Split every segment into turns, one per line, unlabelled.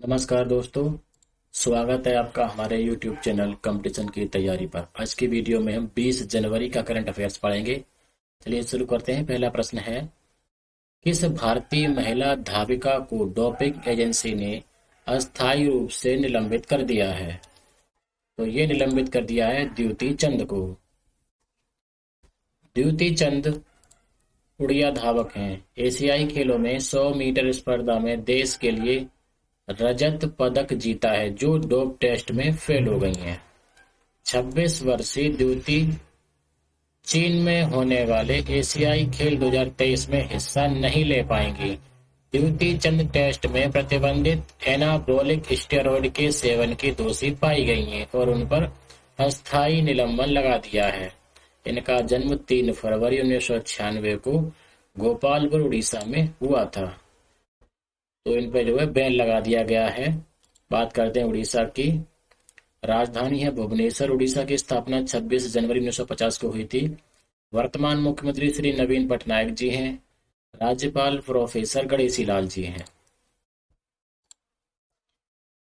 नमस्कार दोस्तों। स्वागत है आपका हमारे YouTube चैनल कंपटीशन की तैयारी पर। आज की वीडियो में हम 20 जनवरी का करंट अफेयर्स पढ़ेंगे। चलिए शुरू करते हैं। पहला प्रश्न है, किस भारतीय महिला धाविका को डोपिंग एजेंसी ने अस्थायी रूप से निलंबित कर दिया है? तो ये निलंबित कर दिया है द्युति चंद को। द्युति चंद उड़िया धावक हैं। एशियाई खेलों में 100 मीटर स्पर्धा में देश के लिए रजत पदक जीता है, जो डोप टेस्ट में फेल हो गई हैं। 26 वर्षीय द्युति चीन में होने वाले एशियाई खेल 2023 में हिस्सा नहीं ले पाएंगी। द्युति चंद टेस्ट में प्रतिबंधित एनाबॉलिक स्टेरॉयड के सेवन की दोषी पाई गई हैं और उन पर अस्थायी निलंबन लगा दिया है। इनका जन्म 3 फरवरी 1996 को गोपालपुर उड़ीसा में हुआ था। तो इन पे जो है बैन लगा दिया गया है। बात करते हैं उड़ीसा की। राजधानी है भुवनेश्वर। उड़ीसा की स्थापना 26 जनवरी 1950 को हुई थी। वर्तमान मुख्यमंत्री श्री नवीन पटनायक जी हैं। राज्यपाल प्रोफेसर गणेशी लाल जी हैं।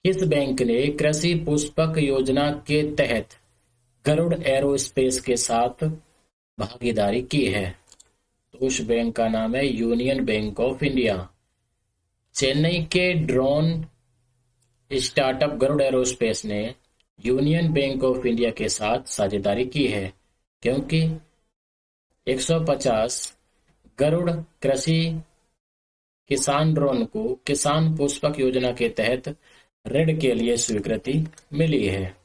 किस बैंक ने कृषि पुष्पक योजना के तहत गरुड़ एरोस्पेस के साथ भागीदारी की है? तो उस बैंक का नाम है union bank of India. Chennai के ड्रोन स्टार्टअप गरुड़ एरोस्पेस ने यूनियन बैंक ऑफ इंडिया के साथ साझेदारी की है, क्योंकि 150 गरुड़ कृषि किसान ड्रोन को किसान पुष्पक योजना के तहत ऋण के लिए स्वीकृति मिली है।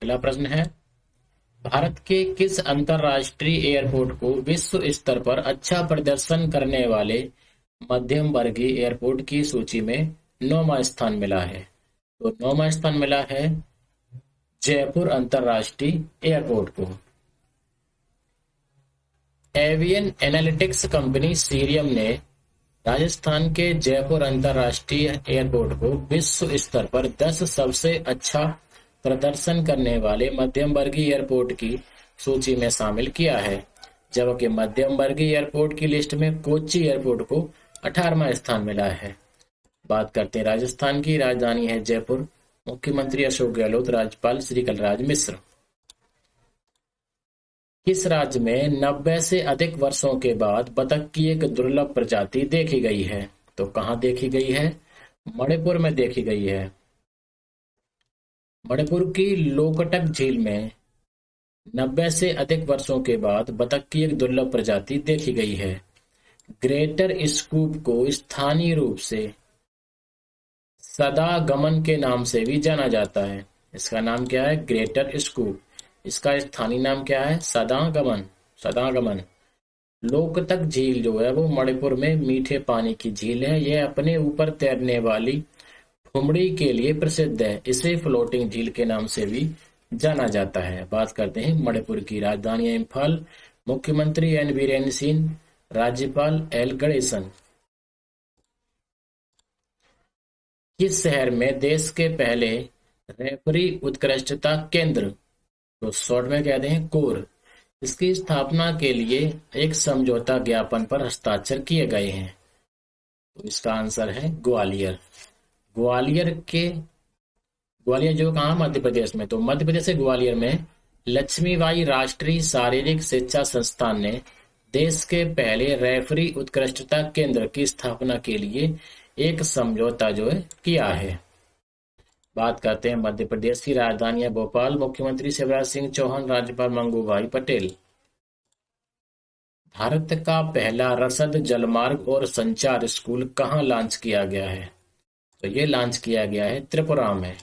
अगला प्रश्न है, भारत के किस अंतर्राष्ट्रीय एयरपोर्ट को विश्व स्तर पर अच्छा प्रदर्शन करने वाले मध्यम वर्गीय एयरपोर्ट की सूची में 9वां स्थान मिला है? तो 9वां स्थान मिला है जयपुर अंतर्राष्ट्रीय एयरपोर्ट को। एवियन एनालिटिक्स कंपनी सीरियम ने राजस्थान के जयपुर अंतर्राष्ट्रीय एयरपोर्ट को विश्व स्तर पर 10 सबसे अच्छा प्रदर्शन करने वाले मध्यम वर्गीय एयरपोर्ट की सूची में शामिल किया है, जबकि मध्यम वर्गीय एयरपोर्ट की लिस्ट में कोच्चि एयरपोर्ट को 18वां स्थान मिला है। बात करते हैं राजस्थान की। राजधानी है जयपुर। मुख्यमंत्री अशोक गहलोत, राज्यपाल श्री कलराज मिश्र। किस राज्य में 90 से अधिक वर्षों के बाद बतख की एक दुर्लभ प्रजाति देखी गई है? तो कहाँ देखी गई है? मणिपुर में देखी गई है। मणिपुर की लोकटक झील में 90 से अधिक वर्षों के बाद बतख की एक दुर्लभ प्रजाति देखी गई है। ग्रेटर स्कूप को स्थानीय रूप से सदागमन के नाम से भी जाना जाता है। इसका नाम क्या है? Greater scoop. इसका स्थानीय नाम क्या है? सदागमन। सदागमन। लोकटक झील जो है वो मणिपुर में मीठे पानी की झील है। यह अपने ऊपर तैरने वाली फुमड़ी के लिए प्रसिद्ध है। इसे फ्लोटिंग झील के नाम से भी जाना जाता है। बात करते हैं मणिपुर की। राजधानी इम्फाल। मुख्यमंत्री एन बीरेन सिंह, राज्यपाल एल गणेशन। किस शहर में देश के पहले रेफरी उत्कृष्टता केंद्र, तो शॉर्ट में कहते हैं कोर, इसकी स्थापना के लिए एक समझौता ज्ञापन पर हस्ताक्षर किए गए हैं? तो इसका आंसर है ग्वालियर। ग्वालियर जो कहाँ? मध्य प्रदेश में। तो मध्य प्रदेश के ग्वालियर में लक्ष्मीबाई राष्ट्रीय शारीरिक शिक्षा संस्थान ने देश के पहले रेफरी उत्कृष्टता केंद्र की स्थापना के लिए एक समझौता जो है किया है। बात करते हैं मध्य प्रदेश की। राजधानी है भोपाल। मुख्यमंत्री शिवराज सिंह चौहान, राज्यपाल मंगूभाई पटेल। भारत का पहला रसद जलमार्ग और संचार स्कूल कहाँ लॉन्च किया गया है? तो ये लॉन्च किया गया है त्रिपुरा में।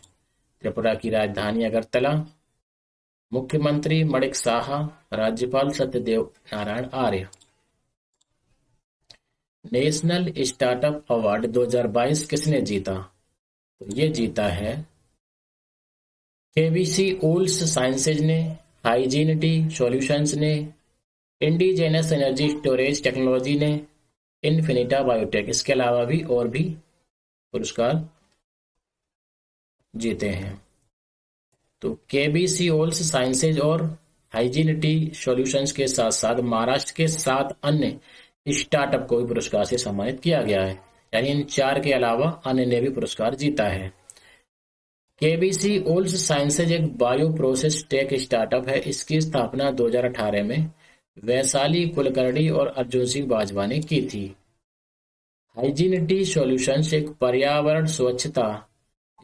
त्रिपुरा की राजधानी अगरतला। मुख्यमंत्री मणिक साहा, राज्यपाल Satyadev Narayan Arya. National startup award 2022 किसने जीता? तो ये जीता है केबीसी ओल्स साइंसेज ने, हाइजीनिटी सॉल्यूशंस ने, इंडिजेनस एनर्जी स्टोरेज टेक्नोलॉजी ने, इन्फिनिटा बायोटेक। इसके अलावा भी और भी पुरस्कार जीते हैं। तो केबीसी ओल्स साइंसेज और हाइजीनिटी सॉल्यूशंस के साथ साथ महाराष्ट्र के 7 अन्य स्टार्टअप को भी पुरस्कार से सम्मानित किया गया है। यानी इन 4 के अलावा अन्य ने भी पुरस्कार जीता है। केबीसी ओल्स साइंसेज एक बायो प्रोसेस टेक स्टार्टअप है। इसकी स्थापना 2018 में वैशाली कुलकर्णी और अर्जुन सिंह बाजवा ने की थी। हाइजीनिटी सॉल्यूशंस एक पर्यावरण स्वच्छता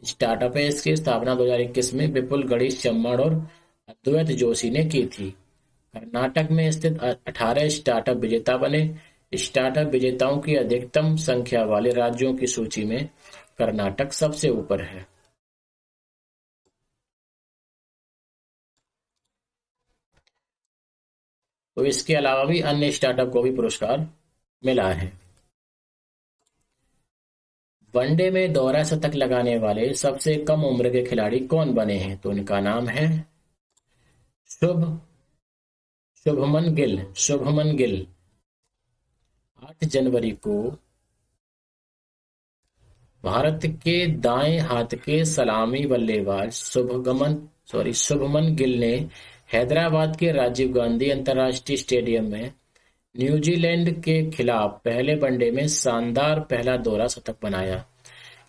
स्टार्टअप है। इसकी स्थापना 2021 में विपुल गणेश चम्मड़ और अद्वैत जोशी ने की थी। कर्नाटक में स्थित 18 स्टार्टअप विजेता बने। स्टार्टअप विजेताओं की अधिकतम संख्या वाले राज्यों की सूची में कर्नाटक सबसे ऊपर है। तो इसके अलावा भी अन्य स्टार्टअप को भी पुरस्कार मिला है। वनडे में दोहरा शतक लगाने वाले सबसे कम उम्र के खिलाड़ी कौन बने हैं? तो उनका नाम है शुभ शुभमन गिल। 8 जनवरी को भारत के दाएं हाथ के सलामी बल्लेबाज शुभमन गिल ने हैदराबाद के राजीव गांधी अंतर्राष्ट्रीय स्टेडियम में न्यूजीलैंड के खिलाफ पहले वनडे में शानदार पहला दोहरा शतक बनाया।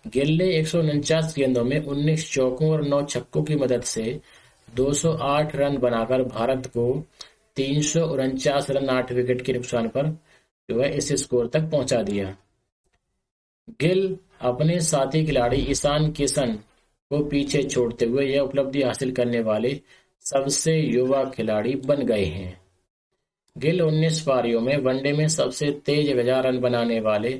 गिल ने 149 गेंदों में 19 चौकों और 9 छक्कों की मदद से 208 रन बनाकर भारत को 349 रन 8 विकेट के नुकसान पर इस स्कोर तक पहुंचा दिया। गिल अपने साथी खिलाड़ी ईशान किशन को पीछे छोड़ते हुए यह उपलब्धि हासिल करने वाले सबसे युवा खिलाड़ी बन गए हैं। गिल 19 पारियों में वनडे में सबसे तेज 1000 रन बनाने वाले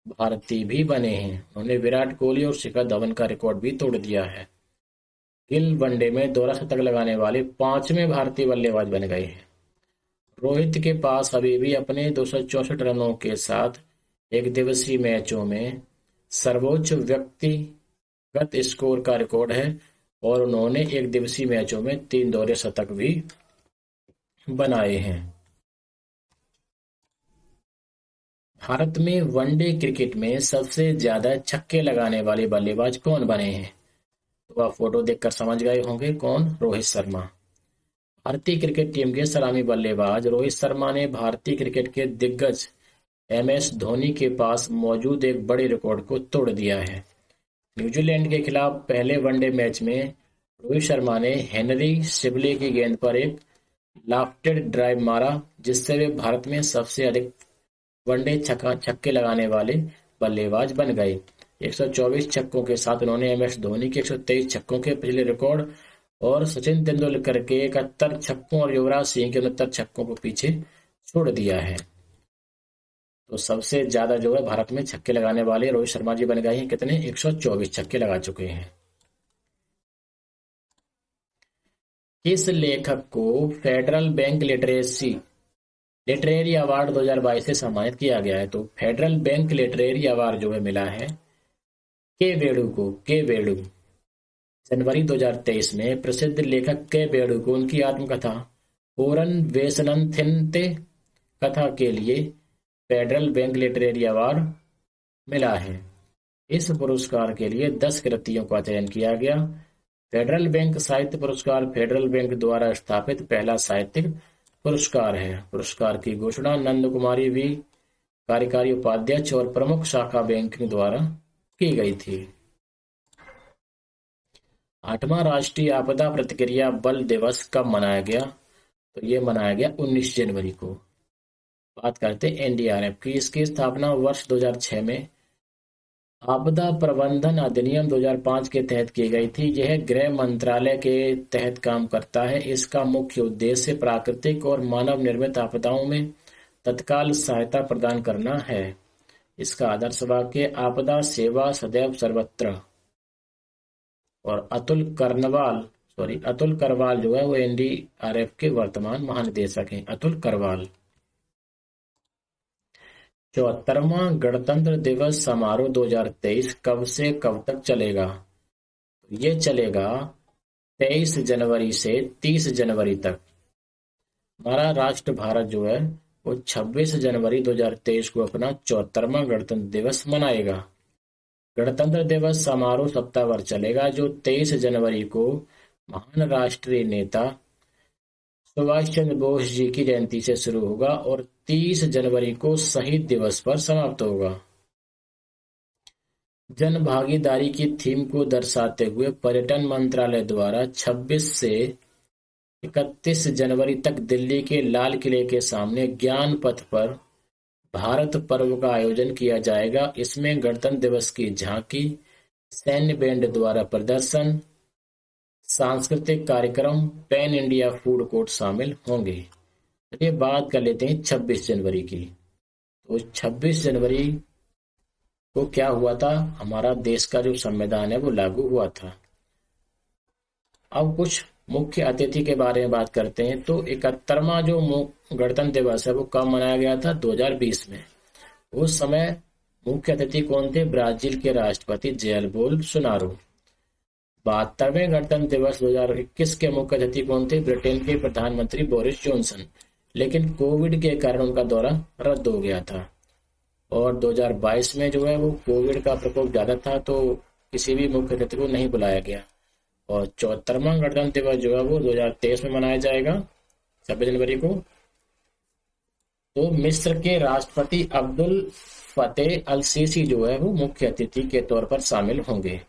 भारतीय भी बने हैं। उन्होंने विराट कोहली और शिखर धवन का रिकॉर्ड भी तोड़ दिया है। गिल वनडे में दोहरा शतक लगाने वाले 5वें भारतीय बल्लेबाज बन गए हैं। रोहित के पास अभी भी अपने 264 रनों के साथ एक दिवसीय मैचों में सर्वोच्च व्यक्तिगत स्कोर का रिकॉर्ड है और उन्होंने एक दिवसीय मैचों में 3 दोहरे शतक भी बनाए हैं। भारत में वनडे क्रिकेट में सबसे ज्यादा छक्के लगाने वाले बल्लेबाज कौन बने हैं? तो आप फोटो देखकर समझ गए होंगे कौन, रोहित शर्मा। भारतीय क्रिकेट टीम के सलामी बल्लेबाज रोहित शर्मा ने भारतीय क्रिकेट के दिग्गज MS धोनी के पास मौजूद एक बड़े रिकॉर्ड को तोड़ दिया है। न्यूजीलैंड के खिलाफ पहले वनडे मैच में रोहित शर्मा ने हेनरी सिबले की गेंद पर एक लॉफ्टेड ड्राइव मारा, जिससे वे भारत में सबसे अधिक वनडे छक्के लगाने वाले बल्लेबाज बन गए। 124 छक्कों के साथ उन्होंने MS धोनी के 123 छक्कों के पिछले रिकॉर्ड और सचिन तेंदुलकर के 71 छक्कों और युवराज सिंह के 69 छक्कों को पीछे छोड़ दिया है। तो सबसे ज्यादा जो है भारत में छक्के लगाने वाले रोहित शर्मा जी बन गए हैं। कितने? 124 छक्के लगा चुके हैं। किस लेखक को फेडरल बैंक लिटरेरी अवार्ड 2022 से सम्मानित किया गया है? तो फेडरल बैंक लिटरेरी अवार्ड जो है मिला है के वेणु। जनवरी 2023 में प्रसिद्ध लेखक के वेणु को उनकी आत्मकथा ओरन वेसनथिनते कथा के लिए फेडरल बैंक लिटरेरी अवार्ड मिला है। इस पुरस्कार के लिए 10 कृतियों का चयन किया गया। फेडरल बैंक साहित्य पुरस्कार फेडरल बैंक द्वारा स्थापित पहला साहित्यिक पुरस्कार है। पुरस्कार की घोषणा नंद कुमारी वी, कार्यकारी उपाध्यक्ष और प्रमुख शाखा बैंकिंग द्वारा की गई थी। 8वां राष्ट्रीय आपदा प्रतिक्रिया बल दिवस कब मनाया गया? तो ये मनाया गया 19 जनवरी को। बात करते हैं NDRF की। इसकी स्थापना वर्ष 2006 में आपदा प्रबंधन अधिनियम 2005 के तहत की गई थी। यह गृह मंत्रालय के तहत काम करता है। इसका मुख्य उद्देश्य प्राकृतिक और मानव निर्मित आपदाओं में तत्काल सहायता प्रदान करना है। इसका आदर्श वाक्य आपदा सेवा सदैव सर्वत्र। और अतुल करवाल जो है वो NDRF के वर्तमान महानिदेशक हैं। अतुल करवाल। 74वां गणतंत्र दिवस समारोह 2023 कब से कब तक चलेगा? ये चलेगा 23 जनवरी से 30 जनवरी तक। हमारा राष्ट्र भारत जो है वो 26 जनवरी 2023 को अपना 74वां गणतंत्र दिवस मनाएगा। गणतंत्र दिवस समारोह सप्ताह भर चलेगा, जो 23 जनवरी को महान राष्ट्रीय नेता सुभाष चंद्र बोस जी की जयंती से शुरू होगा और 30 जनवरी को शहीद दिवस पर समाप्त होगा। जन भागीदारी की थीम को दर्शाते हुए पर्यटन मंत्रालय द्वारा 26 से 31 जनवरी तक दिल्ली के लाल किले के सामने ज्ञान पथ पर भारत पर्व का आयोजन किया जाएगा। इसमें गणतंत्र दिवस की झांकी, सैन्य बैंड द्वारा प्रदर्शन, सांस्कृतिक कार्यक्रम, पैन इंडिया फूड कोर्ट शामिल होंगे। चलिए बात कर लेते हैं 26 जनवरी की। तो 26 जनवरी को क्या हुआ था? हमारा देश का जो संविधान है वो लागू हुआ था। अब कुछ मुख्य अतिथि के बारे में बात करते हैं। तो 71वां जो गणतंत्र दिवस है वो कब मनाया गया था? 2020 में। उस समय मुख्य अतिथि कौन थे? ब्राजील के राष्ट्रपति जेयर बोल्सोनारो। 72वें गणतंत्र दिवस 2021 के मुख्य अतिथि कौन थे? ब्रिटेन के प्रधानमंत्री बोरिस जॉनसन। लेकिन कोविड के कारण उनका दौरा रद्द हो गया था। और 2022 में जो है वो कोविड का प्रकोप ज्यादा था, तो किसी भी मुख्य अतिथि को नहीं बुलाया गया। और 74वां गणतंत्र दिवस जो है वो 2023 में मनाया जाएगा 26 जनवरी को। तो मिस्र के राष्ट्रपति अब्दुल फतेह अल सीसी जो है वो मुख्य अतिथि के तौर पर शामिल होंगे।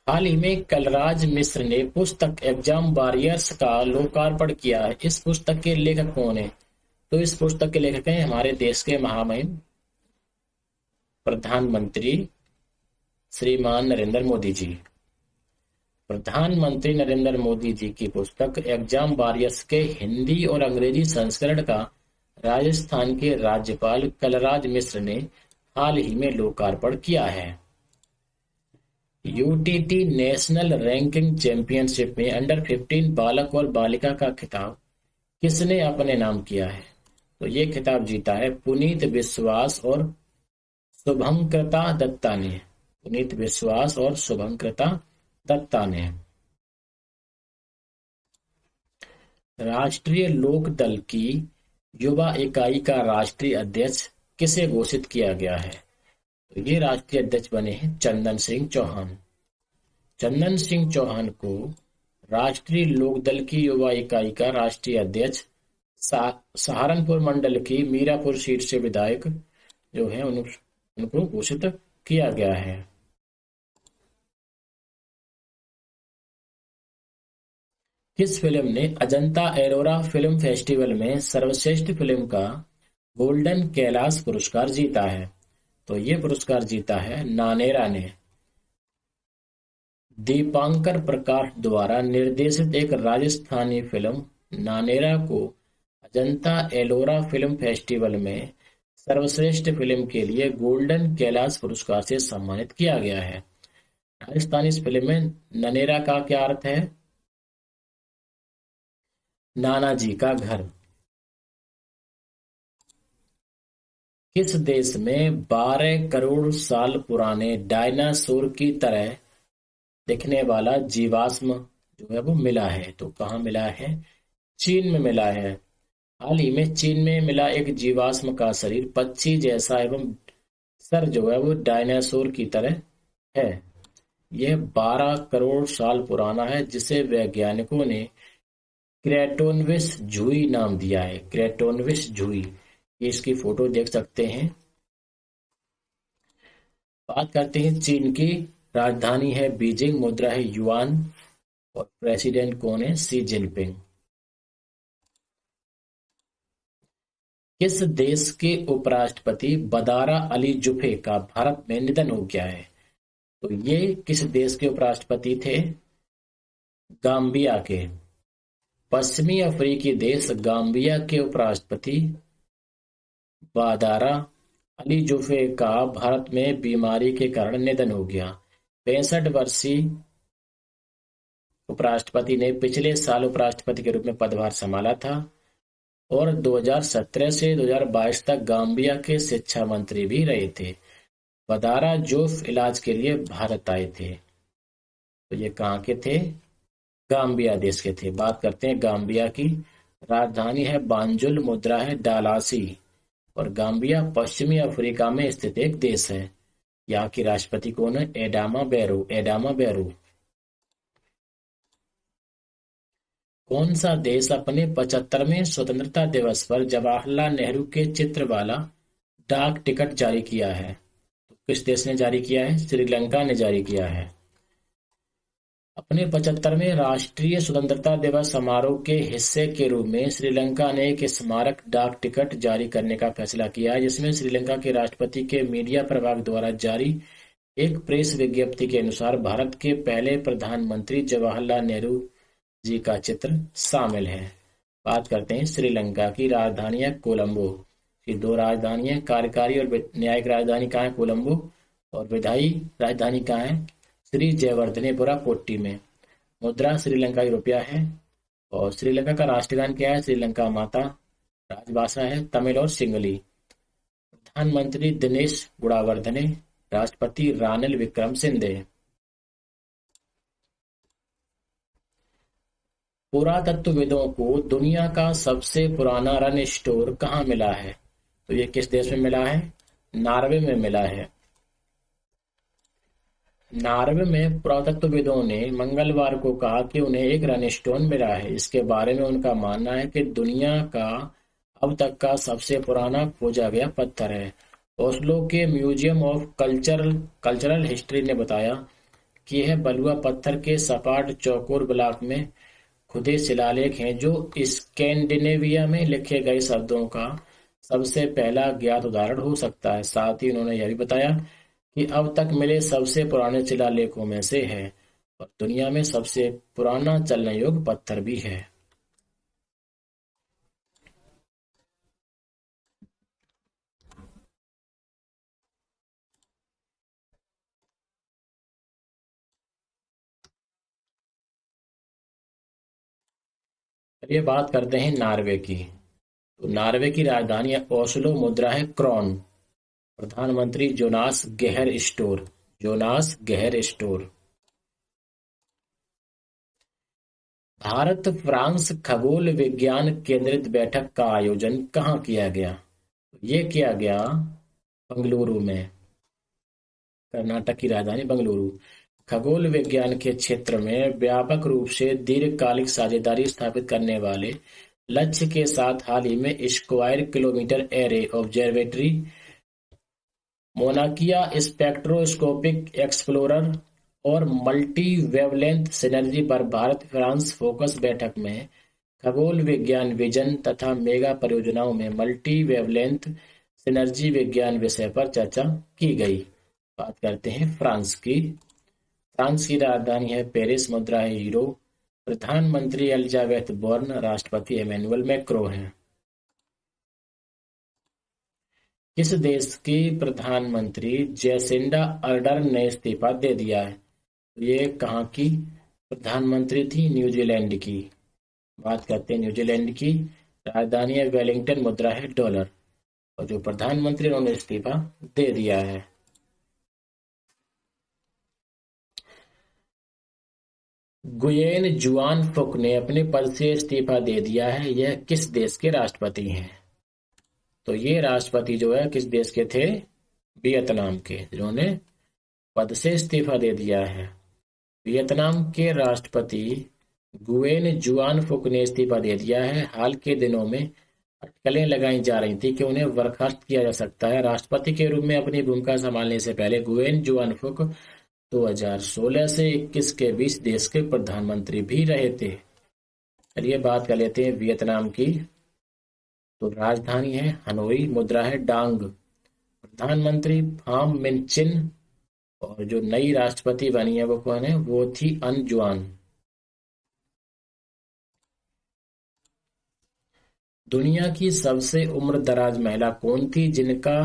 हाल ही में कलराज मिश्र ने पुस्तक एग्जाम वॉरियर्स का लोकार्पण किया है। इस पुस्तक के लेखक कौन है? तो इस पुस्तक के लेखक हैं हमारे देश के महामहिम प्रधानमंत्री श्रीमान नरेंद्र मोदी जी। प्रधानमंत्री नरेंद्र मोदी जी की पुस्तक एग्जाम वॉरियर्स के हिंदी और अंग्रेजी संस्करण का राजस्थान के राज्यपाल कलराज मिश्र ने हाल ही में लोकार्पण किया है। यूटीटी नेशनल रैंकिंग चैंपियनशिप में अंडर 15 बालक और बालिका का खिताब किसने अपने नाम किया है? तो ये खिताब जीता है पुनीत विश्वास और शुभंकृता दत्ता ने। पुनीत विश्वास और शुभंकृता दत्ता ने। राष्ट्रीय लोक दल की युवा इकाई का राष्ट्रीय अध्यक्ष किसे घोषित किया गया है? तो ये राष्ट्रीय अध्यक्ष बने हैं चंदन सिंह चौहान। चंदन सिंह चौहान को राष्ट्रीय लोकदल की युवा इकाई का राष्ट्रीय अध्यक्ष सहारनपुर मंडल की मीरापुर सीट से विधायक जो है उनको घोषित किया गया है। किस फिल्म ने अजंता एलोरा फिल्म फेस्टिवल में सर्वश्रेष्ठ फिल्म का गोल्डन कैलाश पुरस्कार जीता है? तो ये पुरस्कार जीता है नानेरा ने। दीपांकर प्रकाश द्वारा निर्देशित एक राजस्थानी फिल्म नानेरा को अजंता एलोरा फिल्म फेस्टिवल में सर्वश्रेष्ठ फिल्म के लिए गोल्डन कैलाश पुरस्कार से सम्मानित किया गया है। राजस्थानी इस फिल्म में ननेरा का क्या अर्थ है? नाना जी का घर। किस देश में 12 करोड़ साल पुराने डायनासोर की तरह दिखने वाला जीवाश्म जो है वो मिला है? तो कहाँ मिला है? चीन में मिला है। हाल ही में चीन में मिला एक जीवाश्म का शरीर पक्षी जैसा एवं सर जो है वो डायनासोर की तरह है। यह 12 करोड़ साल पुराना है, जिसे वैज्ञानिकों ने क्रेटोनविस झुई नाम दिया है। क्रेटोनविस झुई, ये इसकी फोटो देख सकते हैं। बात करते हैं चीन की। राजधानी है बीजिंग, मुद्रा है युआन और प्रेसिडेंट कौन है? Xi Jinping. किस देश के उपराष्ट्रपति बदारा अली जुफे का भारत में निधन हो गया है? तो ये किस देश के उपराष्ट्रपति थे? गाम्बिया के। पश्चिमी अफ्रीकी देश गाम्बिया के उपराष्ट्रपति बादारा अली जुफे का भारत में बीमारी के कारण निधन हो गया। 65 वर्षीय उपराष्ट्रपति ने पिछले साल उपराष्ट्रपति के रूप में पदभार संभाला था और 2017 से 2022 तक गाम्बिया के शिक्षा मंत्री भी रहे थे। बदारा जोफ इलाज के लिए भारत आए थे। तो ये कहाँ के थे? गाम्बिया देश के थे। बात करते हैं गाम्बिया की। राजधानी है बांजुल, मुद्रा है डालासी और गाम्बिया पश्चिमी अफ्रीका में स्थित एक देश है। यहाँ की राष्ट्रपति कौन है? एडामा बैरो। एडामा बैरो। कौन सा देश अपने 75वें स्वतंत्रता दिवस पर जवाहरलाल नेहरू के चित्र वाला डाक टिकट जारी किया है? किस देश ने जारी किया है? श्रीलंका ने जारी किया है। अपने 75वें राष्ट्रीय स्वतंत्रता दिवस समारोह के हिस्से के रूप में श्रीलंका ने एक स्मारक डाक टिकट जारी करने का फैसला किया है, जिसमें श्रीलंका के राष्ट्रपति के मीडिया प्रभाग द्वारा जारी एक प्रेस विज्ञप्ति के अनुसार भारत के पहले प्रधानमंत्री जवाहरलाल नेहरू जी का चित्र शामिल है। बात करते हैं श्रीलंका की राजधानी कोलंबो की। दो राजधानियां, कार्यकारी और न्यायिक राजधानी कहाँ है? कोलंबो। और विधायी राजधानी कहाँ है? श्री जयवर्धनेपुरा कोट्टी में। मुद्रा श्रीलंका की रुपया है। और श्रीलंका का राष्ट्रगान क्या है? श्रीलंका माता। राजभाषा है तमिल और सिंगली। प्रधानमंत्री दिनेश गुणावर्धने। राष्ट्रपति रानिल विक्रमसिंघे। पुरातत्वविदों को दुनिया का सबसे पुराना रन स्टोर कहाँ मिला है? तो ये किस देश में मिला है? नॉर्वे में मिला है। नॉर्वे में पुरातत्वविदों ने मंगलवार को कहा कि उन्हें एक रन स्टोन मिला है। इसके बारे में उनका मानना है कि दुनिया का अब तक का सबसे पुराना खोजा गया पत्थर है। ओस्लो के म्यूजियम ऑफ कल्चरल हिस्ट्री ने बताया कि यह बलुआ पत्थर के सपाट चौकोर ब्लॉक में खुदे शिलालेख हैं, जो स्कैंडिनेविया में लिखे गए शब्दों का सबसे पहला ज्ञात उदाहरण हो सकता है। साथ ही उन्होंने यह भी बताया कि अब तक मिले सबसे पुराने शिलालेखों में से है और दुनिया में सबसे पुराना चलने योग्य पत्थर भी है। चलिए बात करते हैं नॉर्वे की। तो नॉर्वे की राजधानी है ओस्लो। मुद्रा है क्रोन। प्रधानमंत्री Jonas Gahr Store. Jonas Gahr Store. Bharat France खगोल विज्ञान केंद्रित बैठक का आयोजन कहाँ किया गया? ये किया गया बंगलुरु में। कर्नाटक की राजधानी बंगलुरु। खगोल विज्ञान के क्षेत्र में व्यापक रूप से दीर्घकालिक साझेदारी स्थापित करने वाले लक्ष्य के साथ हाल ही में square kilometre array observatory, Maunakea spectroscopic explorer और मल्टी वेवलेंथ सिनर्जी पर भारत फ्रांस फोकस बैठक में खगोल विज्ञान विजन तथा मेगा परियोजनाओं में मल्टी वेवलेंथ सिनर्जी विज्ञान विषय पर चर्चा की गई। बात करते हैं फ्रांस की। फ्रांस की राजधानी है पेरिस। मुद्रा है यूरो। प्रधानमंत्री एलिजाबेथ बोर्न। राष्ट्रपति एमेनुअल मैक्रो हैं। किस देश की प्रधानमंत्री जेसिंडा अर्डर्न ने इस्तीफा दे दिया है? ये कहाँ की प्रधानमंत्री थी? न्यूजीलैंड की। बात करते हैं न्यूजीलैंड की। राजधानी है वेलिंगटन। मुद्रा है डॉलर। और जो प्रधानमंत्री उन्होंने इस्तीफा दे दिया है। गुयेन जुआन फुक ने अपने पद से इस्तीफा दे दिया है। यह किस देश के राष्ट्रपति हैं? तो ये राष्ट्रपति जो है किस देश के थे? वियतनाम के, जिन्होंने पद से इस्तीफा दे दिया है। वियतनाम के राष्ट्रपति गुयेन जुआन फुक ने इस्तीफा दे दिया है। हाल के दिनों में अटकलें लगाई जा रही थी कि उन्हें बर्खास्त किया जा सकता है। राष्ट्रपति के रूप में अपनी भूमिका संभालने से पहले गुयेन जुआन फुक 2016 से 21 के बीच देश के प्रधानमंत्री भी रहे थे। चलिए बात कर लेते हैं वियतनाम की। तो राजधानी है हनोई। मुद्रा है डांग। प्रधानमंत्री फाम मिन चिन। और जो नई राष्ट्रपति बनी है वो कौन है? वो थी अन जुआन। दुनिया की सबसे उम्र दराज महिला कौन थी जिनका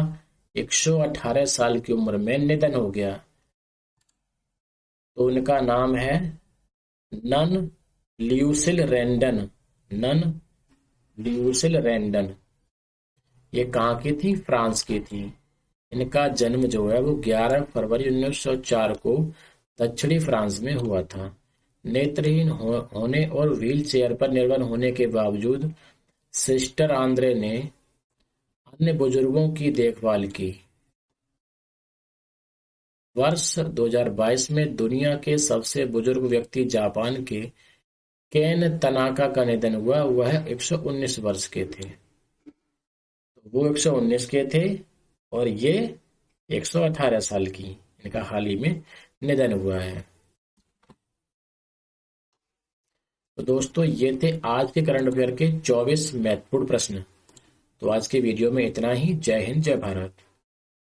118 साल की उम्र में निधन हो गया? तो उनका नाम है नन ल्यूसिल रैंडन। None Lucille रैंडन। ये कहाँ की थी? फ्रांस की थी। इनका जन्म जो है वो 11 फरवरी 1904 को दक्षिणी फ्रांस में हुआ था। नेत्रहीन होने और व्हील चेयर पर निर्भर होने के बावजूद सिस्टर आंद्रे ने अन्य बुजुर्गों की देखभाल की। वर्ष 2022 में दुनिया के सबसे बुजुर्ग व्यक्ति जापान के केन तनाका का निधन हुआ। वह 119 वर्ष के थे। वो 119 के थे और ये 118 साल की। इनका हाल ही में निधन हुआ है। तो दोस्तों ये थे आज के करंट अफेयर के 24 महत्वपूर्ण प्रश्न। तो आज के वीडियो में इतना ही। जय हिंद, जय भारत।